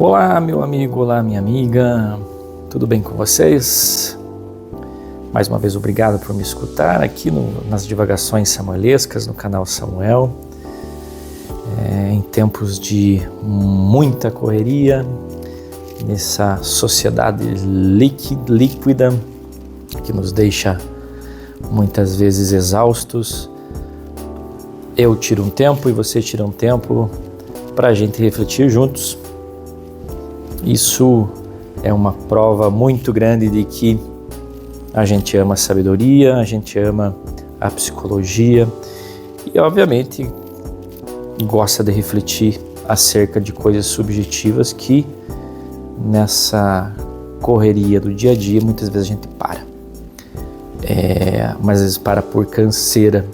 Olá, meu amigo, olá, minha amiga, tudo bem com vocês? Mais uma vez, obrigado por me escutar aqui nas divagações samuelescas no canal Samuel. Em tempos de muita correria, nessa sociedade líquida que nos deixa muitas vezes exaustos, eu tiro um tempo e você tira um tempo para a gente refletir juntos. Isso é uma prova muito grande de que a gente ama a sabedoria, a gente ama a psicologia e, obviamente, gosta de refletir acerca de coisas subjetivas que, nessa correria do dia a dia, muitas vezes a gente para. Mas às vezes para por canseira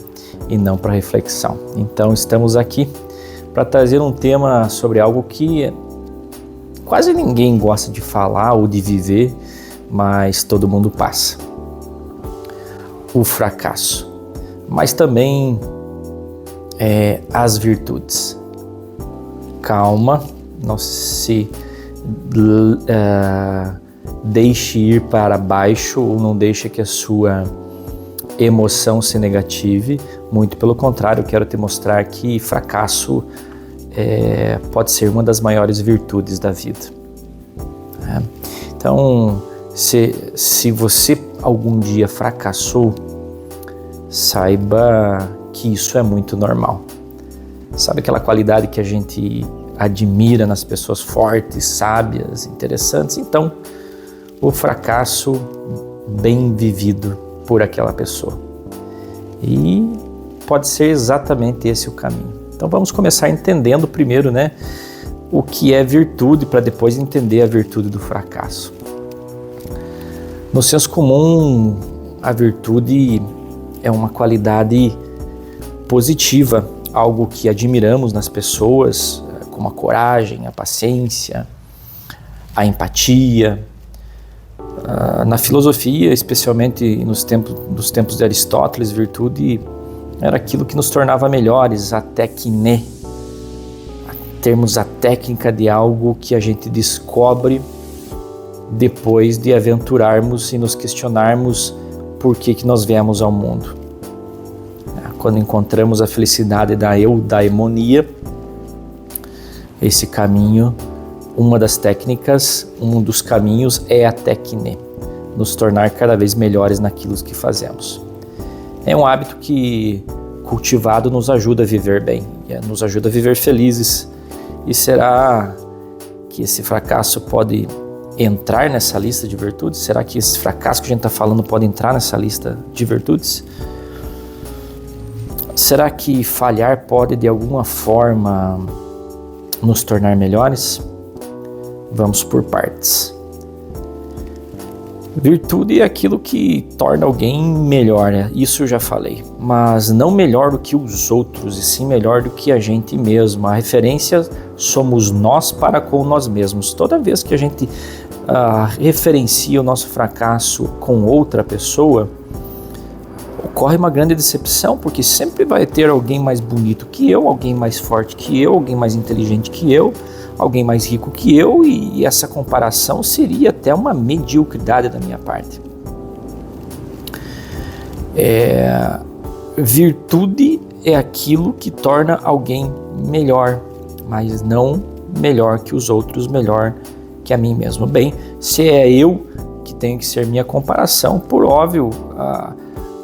e não para reflexão. Então, estamos aqui para trazer um tema sobre algo que quase ninguém gosta de falar ou de viver, mas todo mundo passa. O fracasso, mas também as virtudes. Calma, não se deixe ir para baixo ou não deixe que a sua emoção se negative. Muito pelo contrário, eu quero te mostrar que fracasso pode ser uma das maiores virtudes da vida. Então, se você algum dia fracassou, saiba que isso é muito normal. Sabe aquela qualidade que a gente admira nas pessoas fortes, sábias, interessantes? Então, o fracasso bem vivido por aquela pessoa. E pode ser exatamente esse o caminho. Então vamos começar entendendo primeiro, o que é virtude, para depois entender a virtude do fracasso. No senso comum, a virtude é uma qualidade positiva, algo que admiramos nas pessoas, como a coragem, a paciência, a empatia. Na filosofia, especialmente nos tempos de Aristóteles, virtude era aquilo que nos tornava melhores, a técnica, termos a técnica de algo que a gente descobre depois de aventurarmos e nos questionarmos por que nós viemos ao mundo. Quando encontramos a felicidade da eudaimonia, esse caminho, uma das técnicas, um dos caminhos é a técnica, nos tornar cada vez melhores naquilo que fazemos. É um hábito que, cultivado, nos ajuda a viver bem, nos ajuda a viver felizes. E será que esse fracasso pode entrar nessa lista de virtudes? Será que esse fracasso que a gente está falando pode entrar nessa lista de virtudes? Será que falhar pode, de alguma forma, nos tornar melhores? Vamos por partes. Virtude é aquilo que torna alguém melhor, isso eu já falei, mas não melhor do que os outros, e sim melhor do que a gente mesmo. A referência somos nós para com nós mesmos. Toda vez que a gente referencia o nosso fracasso com outra pessoa, ocorre uma grande decepção, porque sempre vai ter alguém mais bonito que eu, alguém mais forte que eu, alguém mais inteligente que eu, alguém mais rico que eu, e essa comparação seria até uma mediocridade da minha parte. Virtude é aquilo que torna alguém melhor, mas não melhor que os outros, melhor que a mim mesmo. Bem, se é eu que tenho que ser minha comparação, por óbvio,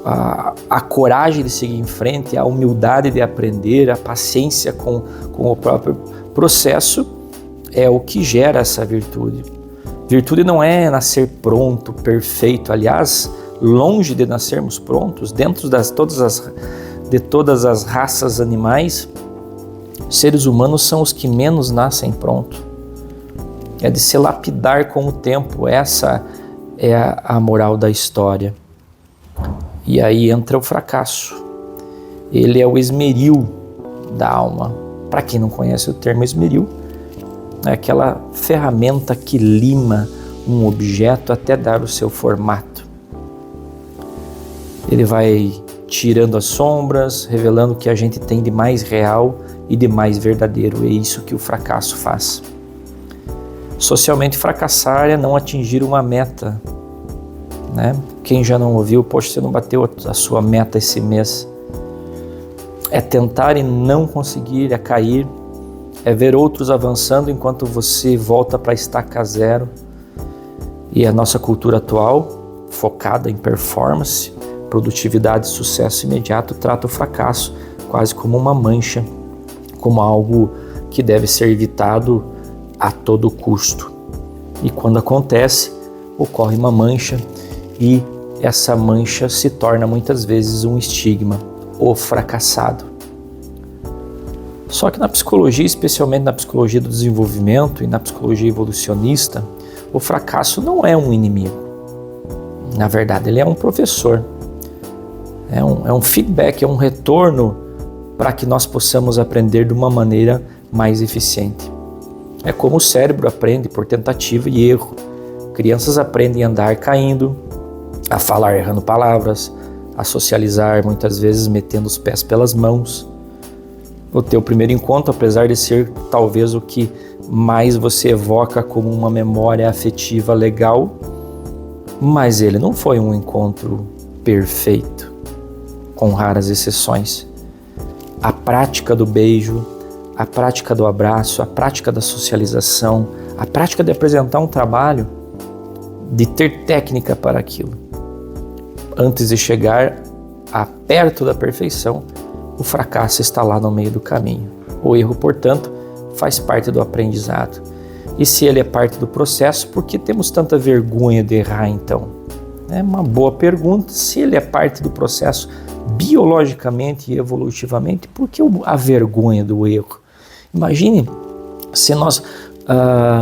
a coragem de seguir em frente, a humildade de aprender, a paciência com o próprio processo é o que gera essa virtude. Virtude não é nascer pronto, perfeito. Aliás, longe de nascermos prontos, dentro de todas as raças animais, seres humanos são os que menos nascem pronto. É de se lapidar com o tempo. Essa é a moral da história. E aí entra o fracasso. Ele é o esmeril da alma. Para quem não conhece o termo esmeril, é aquela ferramenta que lima um objeto até dar o seu formato. Ele vai tirando as sombras, revelando o que a gente tem de mais real e de mais verdadeiro. É isso que o fracasso faz. Socialmente, fracassar é não atingir uma meta, né? Quem já não ouviu, poxa, você não bateu a sua meta esse mês. É tentar e não conseguir, é cair, é ver outros avançando enquanto você volta para estaca zero. E a nossa cultura atual, focada em performance, produtividade e sucesso imediato, trata o fracasso quase como uma mancha, como algo que deve ser evitado a todo custo. E quando acontece, ocorre uma mancha e essa mancha se torna muitas vezes um estigma, o fracassado. Só que na psicologia, especialmente na psicologia do desenvolvimento e na psicologia evolucionista, o fracasso não é um inimigo. Na verdade, ele é um professor. É um feedback, é um retorno para que nós possamos aprender de uma maneira mais eficiente. É como o cérebro aprende por tentativa e erro. Crianças aprendem a andar caindo, a falar errando palavras, a socializar muitas vezes metendo os pés pelas mãos. O teu primeiro encontro, apesar de ser talvez o que mais você evoca como uma memória afetiva legal, mas ele não foi um encontro perfeito, com raras exceções. A prática do beijo, a prática do abraço, a prática da socialização, a prática de apresentar um trabalho, de ter técnica para aquilo. Antes de chegar a perto da perfeição, o fracasso está lá no meio do caminho. O erro, portanto, faz parte do aprendizado. E se ele é parte do processo, por que temos tanta vergonha de errar então? É uma boa pergunta. Se ele é parte do processo biologicamente e evolutivamente, por que a vergonha do erro? Imagine se nós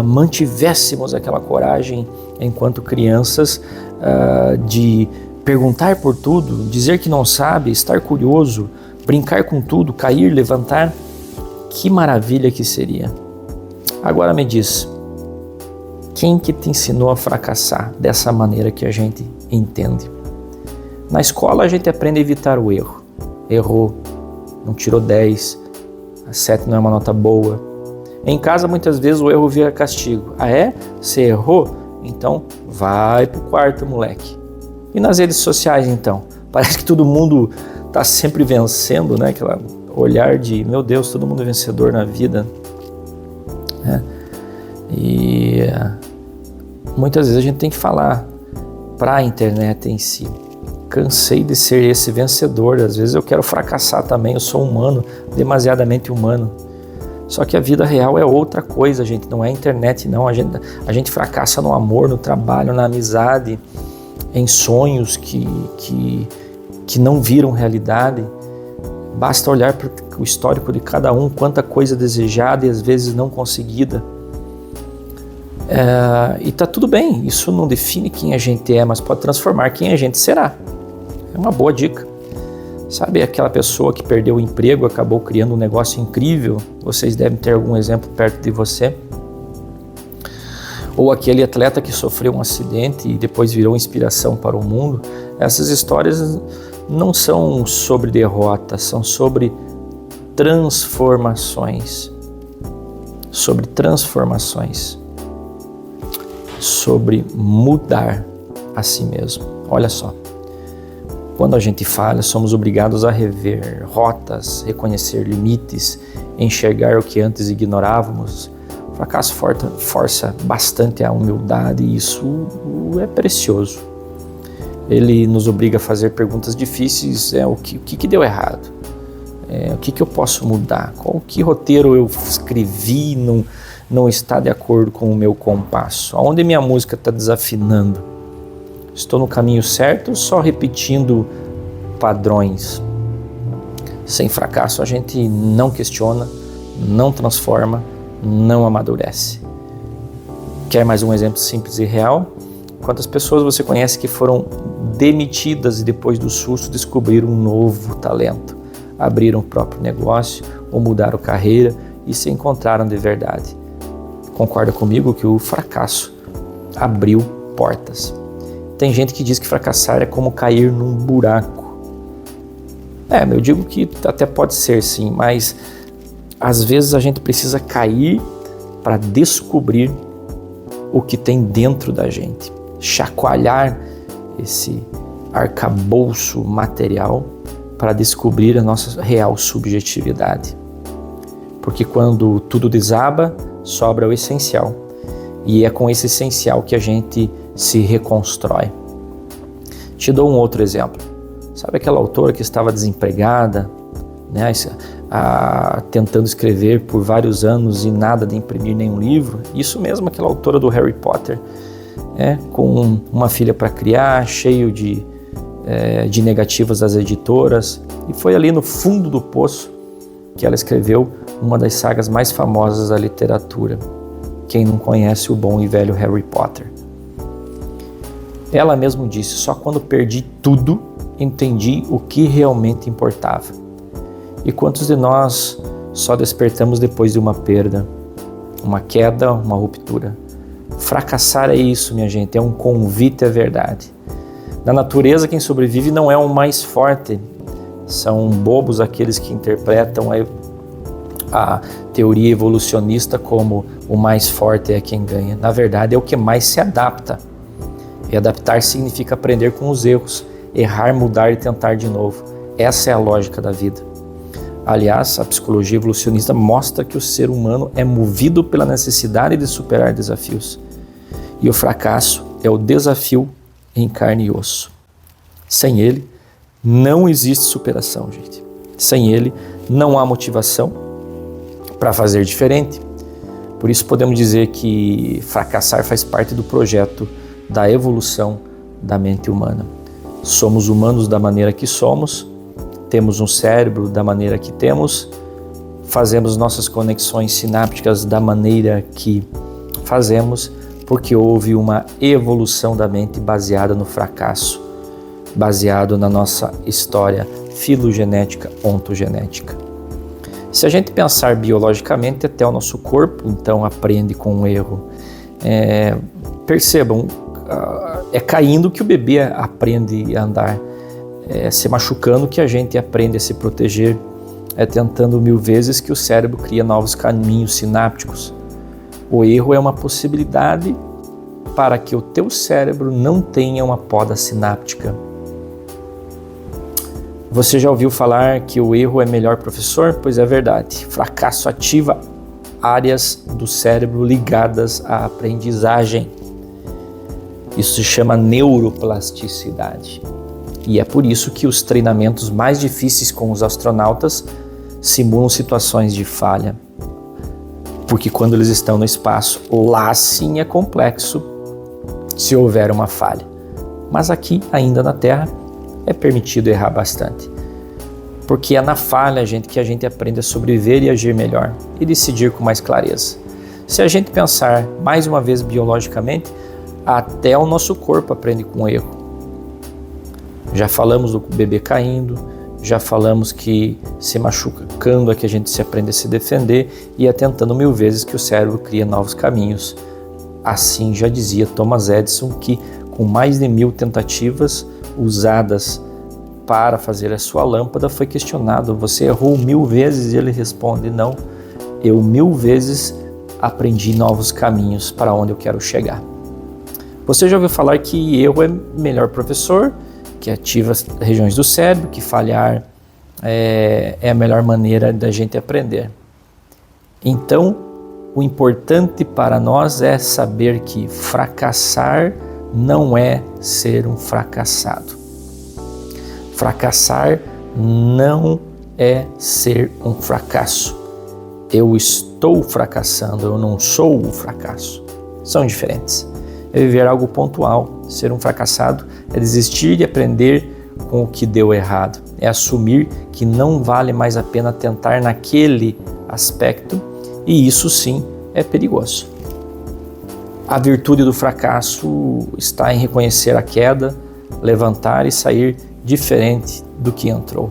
mantivéssemos aquela coragem enquanto crianças de perguntar por tudo, dizer que não sabe, estar curioso, brincar com tudo, cair, levantar. Que maravilha que seria. Agora me diz, quem que te ensinou a fracassar dessa maneira que a gente entende? Na escola a gente aprende a evitar o erro. Errou, não tirou 10, a 7 não é uma nota boa. Em casa muitas vezes o erro vira castigo. Ah é? Você errou? Então vai pro quarto, moleque. E nas redes sociais então? Parece que todo mundo está sempre vencendo, né? Aquela olhar de, meu Deus, todo mundo é vencedor na vida. E muitas vezes a gente tem que falar para a internet em si. Cansei de ser esse vencedor, às vezes eu quero fracassar também, eu sou humano, demasiadamente humano. Só que a vida real é outra coisa, gente, não é a internet não, a gente fracassa no amor, no trabalho, na amizade, em sonhos que não viram realidade. Basta olhar para o histórico de cada um, quanta coisa desejada e às vezes não conseguida. E tá tudo bem, isso não define quem a gente é, mas pode transformar quem a gente será. É uma boa dica. Sabe aquela pessoa que perdeu o emprego, acabou criando um negócio incrível? Vocês devem ter algum exemplo perto de você. Ou aquele atleta que sofreu um acidente e depois virou inspiração para o mundo. Essas histórias não são sobre derrota, são sobre transformações. Sobre transformações. Sobre mudar a si mesmo. Olha só. Quando a gente falha, somos obrigados a rever rotas, reconhecer limites, enxergar o que antes ignorávamos. O fracasso força bastante a humildade e isso é precioso. Ele nos obriga a fazer perguntas difíceis, o que deu errado? O que eu posso mudar? Que roteiro eu escrevi não está de acordo com o meu compasso? Aonde minha música está desafinando? Estou no caminho certo ou só repetindo padrões? Sem fracasso a gente não questiona, não transforma, não amadurece. Quer mais um exemplo simples e real? Quantas pessoas você conhece que foram demitidas e depois do susto descobriram um novo talento, abriram o próprio negócio ou mudaram carreira e se encontraram de verdade? Concorda comigo que o fracasso abriu portas? Tem gente que diz que fracassar é como cair num buraco. Eu digo que até pode ser sim, mas às vezes a gente precisa cair para descobrir o que tem dentro da gente, chacoalhar esse arcabouço material para descobrir a nossa real subjetividade. Porque quando tudo desaba, sobra o essencial. E é com esse essencial que a gente se reconstrói. Te dou um outro exemplo. Sabe aquela autora que estava desempregada, né, tentando escrever por vários anos e nada de imprimir nenhum livro? Isso mesmo, aquela autora do Harry Potter, com uma filha para criar, cheio de negativas das editoras. E foi ali no fundo do poço que ela escreveu uma das sagas mais famosas da literatura. Quem não conhece o bom e velho Harry Potter? Ela mesma disse: só quando perdi tudo, entendi o que realmente importava. E quantos de nós só despertamos depois de uma perda, uma queda, uma ruptura? Fracassar é isso, minha gente, é um convite à verdade. Na natureza, quem sobrevive não é o mais forte. São bobos aqueles que interpretam a teoria evolucionista como o mais forte é quem ganha. Na verdade, é o que mais se adapta. E adaptar significa aprender com os erros, errar, mudar e tentar de novo. Essa é a lógica da vida. Aliás, a psicologia evolucionista mostra que o ser humano é movido pela necessidade de superar desafios. E o fracasso é o desafio em carne e osso. Sem ele, não existe superação, gente. Sem ele, não há motivação para fazer diferente. Por isso podemos dizer que fracassar faz parte do projeto da evolução da mente humana. Somos humanos da maneira que somos, temos um cérebro da maneira que temos, fazemos nossas conexões sinápticas da maneira que fazemos, porque houve uma evolução da mente baseada no fracasso, baseado na nossa história filogenética, ontogenética. Se a gente pensar biologicamente, até o nosso corpo então aprende com o erro. Percebam, é caindo que o bebê aprende a andar, é se machucando que a gente aprende a se proteger, é tentando 1000 vezes que o cérebro cria novos caminhos sinápticos. O erro é uma possibilidade para que o teu cérebro não tenha uma poda sináptica. Você já ouviu falar que o erro é melhor professor? Pois é verdade. Fracasso ativa áreas do cérebro ligadas à aprendizagem. Isso se chama neuroplasticidade. E é por isso que os treinamentos mais difíceis com os astronautas simulam situações de falha. Porque quando eles estão no espaço, lá sim é complexo se houver uma falha. Mas aqui, ainda na Terra, é permitido errar bastante. Porque é na falha, gente, que a gente aprende a sobreviver e agir melhor e decidir com mais clareza. Se a gente pensar mais uma vez biologicamente, até o nosso corpo aprende com o erro. Já falamos do bebê caindo, já falamos que se machucando é que a gente se aprende a se defender e é tentando 1000 vezes que o cérebro cria novos caminhos. Assim já dizia Thomas Edison, que com mais de 1000 tentativas usadas para fazer a sua lâmpada, foi questionado: você errou 1000 vezes? E ele responde: não, eu 1000 vezes aprendi novos caminhos para onde eu quero chegar. Você já ouviu falar que erro é melhor professor, que ativa as regiões do cérebro, que falhar é a melhor maneira da gente aprender. Então, o importante para nós é saber que fracassar não é ser um fracassado. Fracassar não é ser um fracasso. Eu estou fracassando, eu não sou o fracasso. São diferentes. É viver algo pontual. Ser um fracassado é desistir de aprender com o que deu errado. É assumir que não vale mais a pena tentar naquele aspecto, e isso sim é perigoso. A virtude do fracasso está em reconhecer a queda, levantar e sair diferente do que entrou,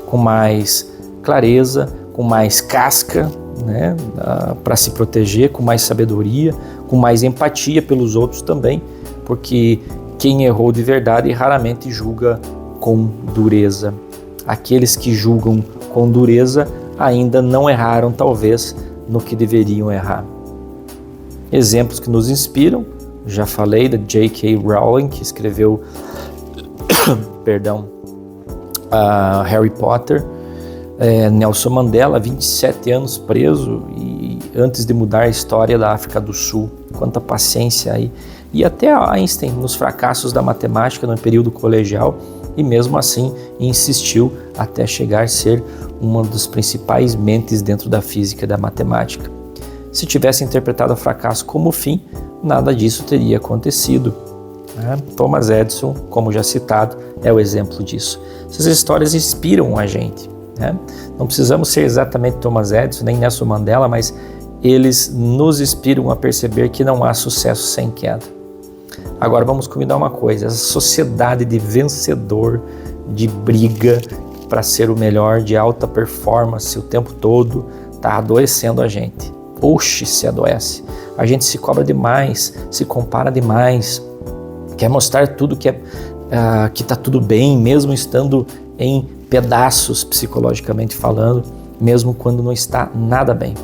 com mais clareza, com mais casca, né, para se proteger, com mais sabedoria, com mais empatia pelos outros também, porque quem errou de verdade raramente julga com dureza. Aqueles que julgam com dureza ainda não erraram, talvez, no que deveriam errar. Exemplos que nos inspiram, já falei da J.K. Rowling, que escreveu Harry Potter, Nelson Mandela, 27 anos preso e antes de mudar a história da África do Sul. Quanta paciência aí. E até Einstein, nos fracassos da matemática no período colegial, e mesmo assim insistiu até chegar a ser uma das principais mentes dentro da física e da matemática. Se tivesse interpretado o fracasso como fim, nada disso teria acontecido. Thomas Edison, como já citado, é o exemplo disso. Essas histórias inspiram a gente. Não precisamos ser exatamente Thomas Edison, nem Nelson Mandela, mas eles nos inspiram a perceber que não há sucesso sem queda. Agora vamos combinar uma coisa, essa sociedade de vencedor, de briga para ser o melhor, de alta performance o tempo todo, está adoecendo a gente. Oxe, se adoece. A gente se cobra demais, se compara demais, quer mostrar tudo que está tudo bem, mesmo estando em pedaços psicologicamente falando, mesmo quando não está nada bem.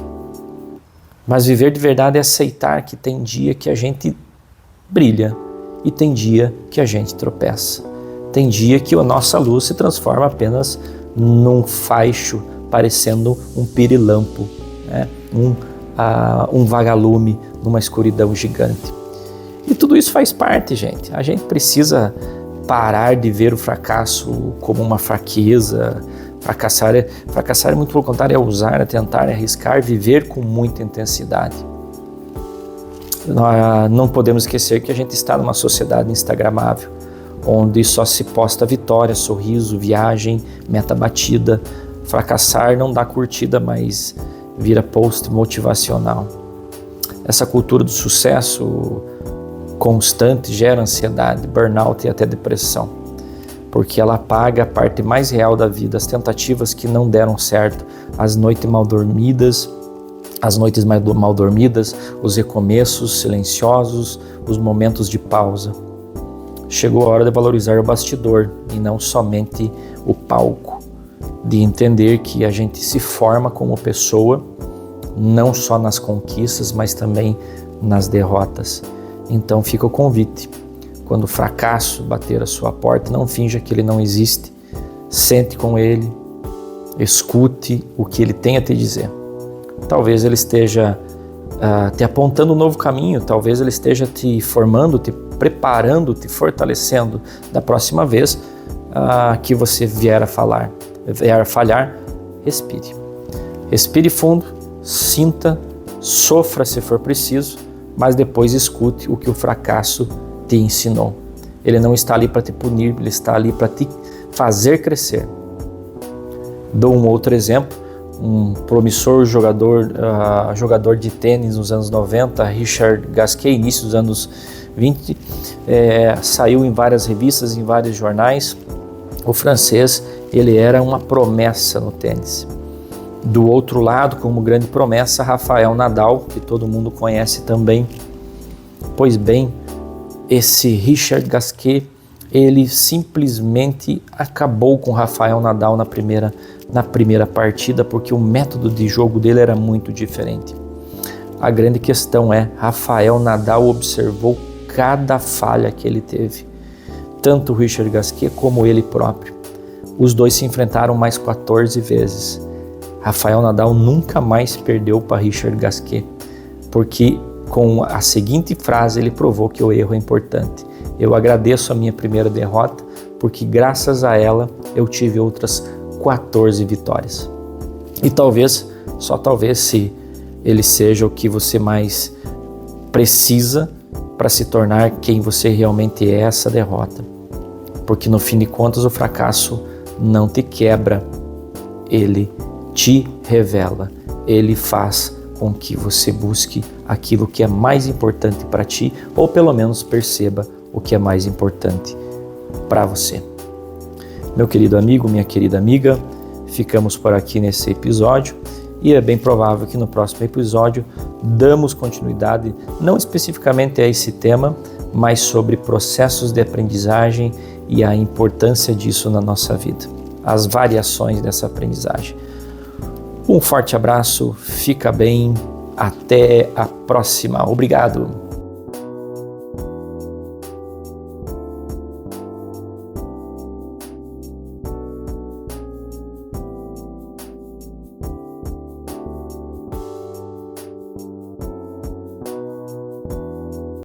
Mas viver de verdade é aceitar que tem dia que a gente brilha e tem dia que a gente tropeça. Tem dia que a nossa luz se transforma apenas num faixo, parecendo um pirilampo, um vagalume numa escuridão gigante. E tudo isso faz parte, gente. A gente precisa parar de ver o fracasso como uma fraqueza. Fracassar é muito pelo contrário, é ousar, é tentar, é arriscar, viver com muita intensidade. Não podemos esquecer que a gente está numa sociedade instagramável, onde só se posta vitória, sorriso, viagem, meta batida. Fracassar não dá curtida, mas vira post motivacional. Essa cultura do sucesso constante gera ansiedade, burnout e até depressão, porque ela apaga a parte mais real da vida, as tentativas que não deram certo, as noites mal dormidas, os recomeços silenciosos, os momentos de pausa. Chegou a hora de valorizar o bastidor e não somente o palco, de entender que a gente se forma como pessoa, não só nas conquistas, mas também nas derrotas. Então fica o convite. Quando o fracasso bater a sua porta, não finja que ele não existe. Sente com ele, escute o que ele tem a te dizer. Talvez ele esteja te apontando um novo caminho, talvez ele esteja te formando, te preparando, te fortalecendo. Da próxima vez que você vier a falhar, respire. Respire fundo, sinta, sofra se for preciso, mas depois escute o que o fracasso te ensinou. Ele não está ali para te punir, ele está ali para te fazer crescer. Dou um outro exemplo, um promissor jogador de tênis nos anos 90, Richard Gasquet, início dos anos 20, saiu em várias revistas, em vários jornais. O francês, ele era uma promessa no tênis. Do outro lado, como grande promessa, Rafael Nadal, que todo mundo conhece também. Pois bem, esse Richard Gasquet, ele simplesmente acabou com Rafael Nadal na primeira partida, porque o método de jogo dele era muito diferente. A grande questão é, Rafael Nadal observou cada falha que ele teve, tanto o Richard Gasquet como ele próprio. Os dois se enfrentaram mais 14 vezes. Rafael Nadal nunca mais perdeu para Richard Gasquet, porque com a seguinte frase ele provou que o erro é importante. Eu agradeço a minha primeira derrota, porque graças a ela eu tive outras 14 vitórias. E talvez, só talvez, se ele seja o que você mais precisa para se tornar quem você realmente é, essa derrota. Porque no fim de contas o fracasso não te quebra, ele te revela, ele faz com que você busque aquilo que é mais importante para ti, ou pelo menos perceba o que é mais importante para você. Meu querido amigo, minha querida amiga, ficamos por aqui nesse episódio e é bem provável que no próximo episódio damos continuidade, não especificamente a esse tema, mas sobre processos de aprendizagem e a importância disso na nossa vida, as variações dessa aprendizagem. Um forte abraço, fica bem, Até a próxima. Obrigado.